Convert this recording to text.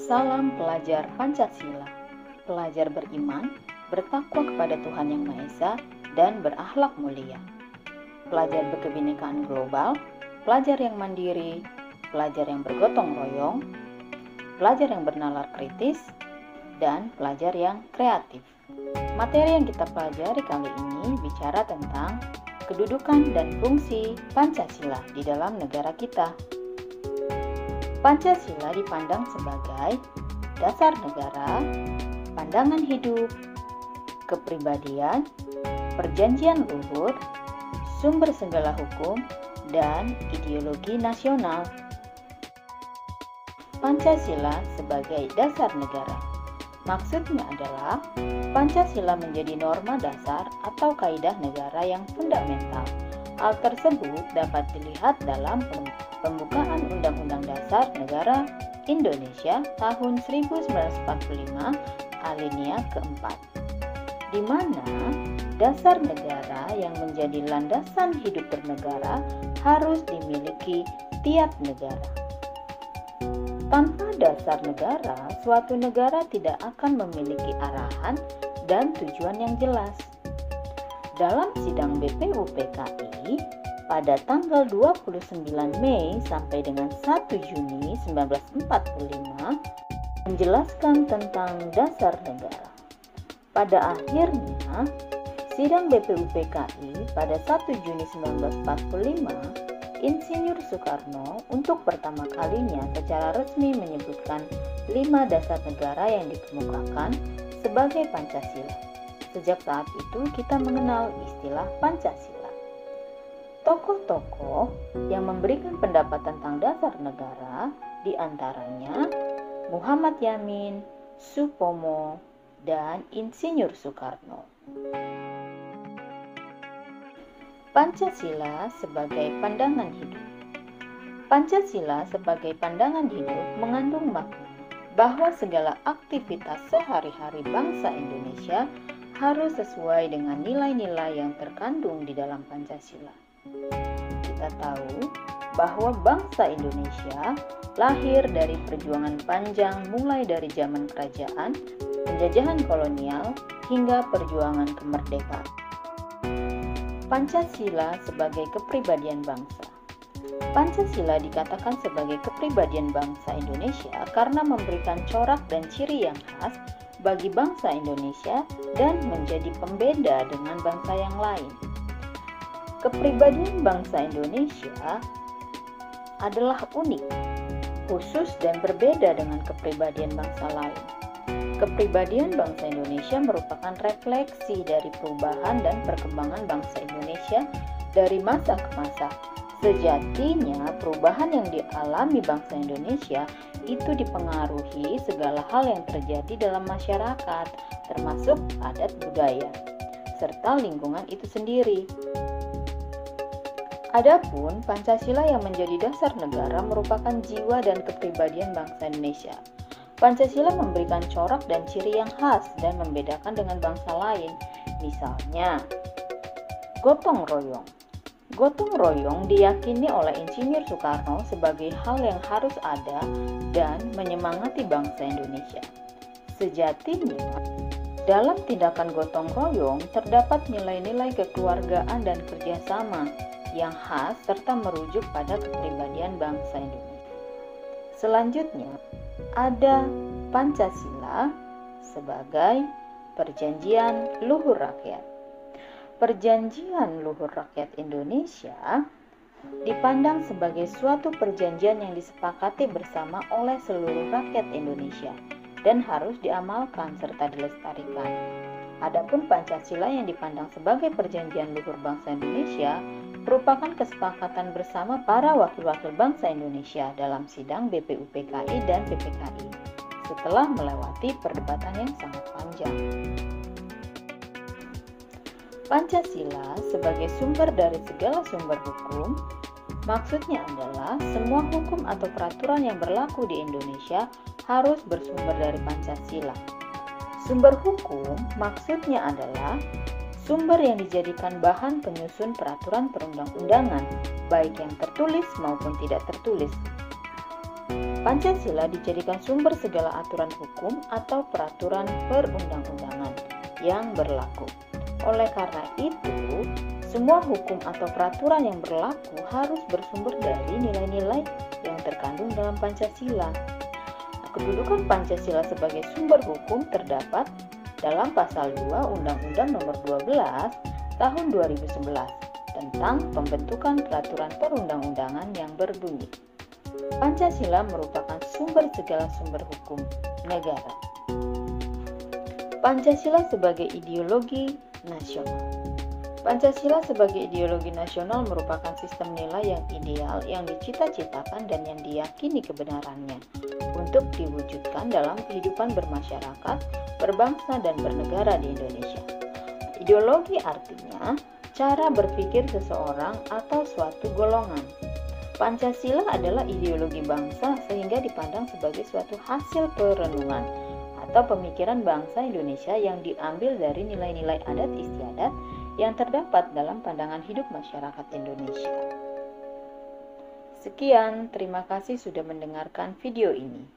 Salam pelajar Pancasila, pelajar beriman, bertakwa kepada Tuhan Yang Maha Esa, dan berakhlak mulia. Pelajar berkebinekaan global, pelajar yang mandiri, pelajar yang bergotong royong, pelajar yang bernalar kritis, dan pelajar yang kreatif. Materi yang kita pelajari kali ini bicara tentang kedudukan dan fungsi Pancasila di dalam negara kita. Pancasila dipandang sebagai dasar negara, pandangan hidup, kepribadian, perjanjian luhur, sumber segala hukum, dan ideologi nasional. Pancasila sebagai dasar negara. Maksudnya adalah Pancasila menjadi norma dasar atau kaidah negara yang fundamental. Hal tersebut dapat dilihat dalam pembukaan Undang-Undang Dasar Negara Indonesia tahun 1945 alinea keempat, di mana dasar negara yang menjadi landasan hidup bernegara harus dimiliki tiap negara. Tanpa dasar negara, suatu negara tidak akan memiliki arahan dan tujuan yang jelas. Dalam sidang BPUPKI pada tanggal 29 Mei sampai dengan 1 Juni 1945 menjelaskan tentang dasar negara. Pada akhirnya, sidang BPUPKI pada 1 Juni 1945, Insinyur Soekarno untuk pertama kalinya secara resmi menyebutkan 5 dasar negara yang dikemukakan sebagai Pancasila. Sejak saat itu kita mengenal istilah Pancasila. Tokoh-tokoh yang memberikan pendapat tentang dasar negara diantaranya Muhammad Yamin, Supomo, dan Insinyur Soekarno. Pancasila sebagai pandangan hidup. Pancasila sebagai pandangan hidup mengandung makna bahwa segala aktivitas sehari-hari bangsa Indonesia harus sesuai dengan nilai-nilai yang terkandung di dalam Pancasila. Kita tahu bahwa bangsa Indonesia lahir dari perjuangan panjang mulai dari zaman kerajaan, penjajahan kolonial, hingga perjuangan kemerdekaan. Pancasila sebagai kepribadian bangsa. Pancasila dikatakan sebagai kepribadian bangsa Indonesia karena memberikan corak dan ciri yang khas bagi bangsa Indonesia dan menjadi pembeda dengan bangsa yang lain. Kepribadian bangsa Indonesia adalah unik, khusus dan berbeda dengan kepribadian bangsa lain. Kepribadian bangsa Indonesia merupakan refleksi dari perubahan dan perkembangan bangsa Indonesia dari masa ke masa. Sejatinya, perubahan yang dialami bangsa Indonesia itu dipengaruhi segala hal yang terjadi dalam masyarakat, termasuk adat budaya, serta lingkungan itu sendiri. Adapun Pancasila yang menjadi dasar negara merupakan jiwa dan kepribadian bangsa Indonesia. Pancasila memberikan corak dan ciri yang khas dan membedakan dengan bangsa lain. Misalnya, gotong royong. Gotong royong diyakini oleh Insinyur Soekarno sebagai hal yang harus ada dan menyemangati bangsa Indonesia. Sejatinya, dalam tindakan gotong royong terdapat nilai-nilai kekeluargaan dan kerjasama yang khas serta merujuk pada kepribadian bangsa Indonesia. Selanjutnya, ada Pancasila sebagai perjanjian luhur rakyat. Perjanjian luhur rakyat Indonesia dipandang sebagai suatu perjanjian yang disepakati bersama oleh seluruh rakyat Indonesia dan harus diamalkan serta dilestarikan. Adapun Pancasila yang dipandang sebagai perjanjian luhur bangsa Indonesia merupakan kesepakatan bersama para wakil-wakil bangsa Indonesia dalam sidang BPUPKI dan PPKI setelah melewati perdebatan yang sangat panjang. Pancasila sebagai sumber dari segala sumber hukum, maksudnya adalah semua hukum atau peraturan yang berlaku di Indonesia harus bersumber dari Pancasila. Sumber hukum maksudnya adalah sumber yang dijadikan bahan penyusun peraturan perundang-undangan, baik yang tertulis maupun tidak tertulis. Pancasila dijadikan sumber segala aturan hukum atau peraturan perundang-undangan yang berlaku. Oleh karena itu, semua hukum atau peraturan yang berlaku harus bersumber dari nilai-nilai yang terkandung dalam Pancasila. Kedudukan Pancasila sebagai sumber hukum terdapat dalam Pasal 2 Undang-Undang Nomor 12 Tahun 2011 tentang pembentukan peraturan perundang-undangan yang berbunyi, Pancasila merupakan sumber segala sumber hukum negara. Pancasila sebagai ideologi nasional. Pancasila sebagai ideologi nasional merupakan sistem nilai yang ideal yang dicita-citakan dan yang diyakini kebenarannya untuk diwujudkan dalam kehidupan bermasyarakat, berbangsa, dan bernegara di Indonesia. Ideologi artinya cara berpikir seseorang atau suatu golongan. Pancasila adalah ideologi bangsa sehingga dipandang sebagai suatu hasil perenungan atau pemikiran bangsa Indonesia yang diambil dari nilai-nilai adat istiadat yang terdapat dalam pandangan hidup masyarakat Indonesia. Sekian, terima kasih sudah mendengarkan video ini.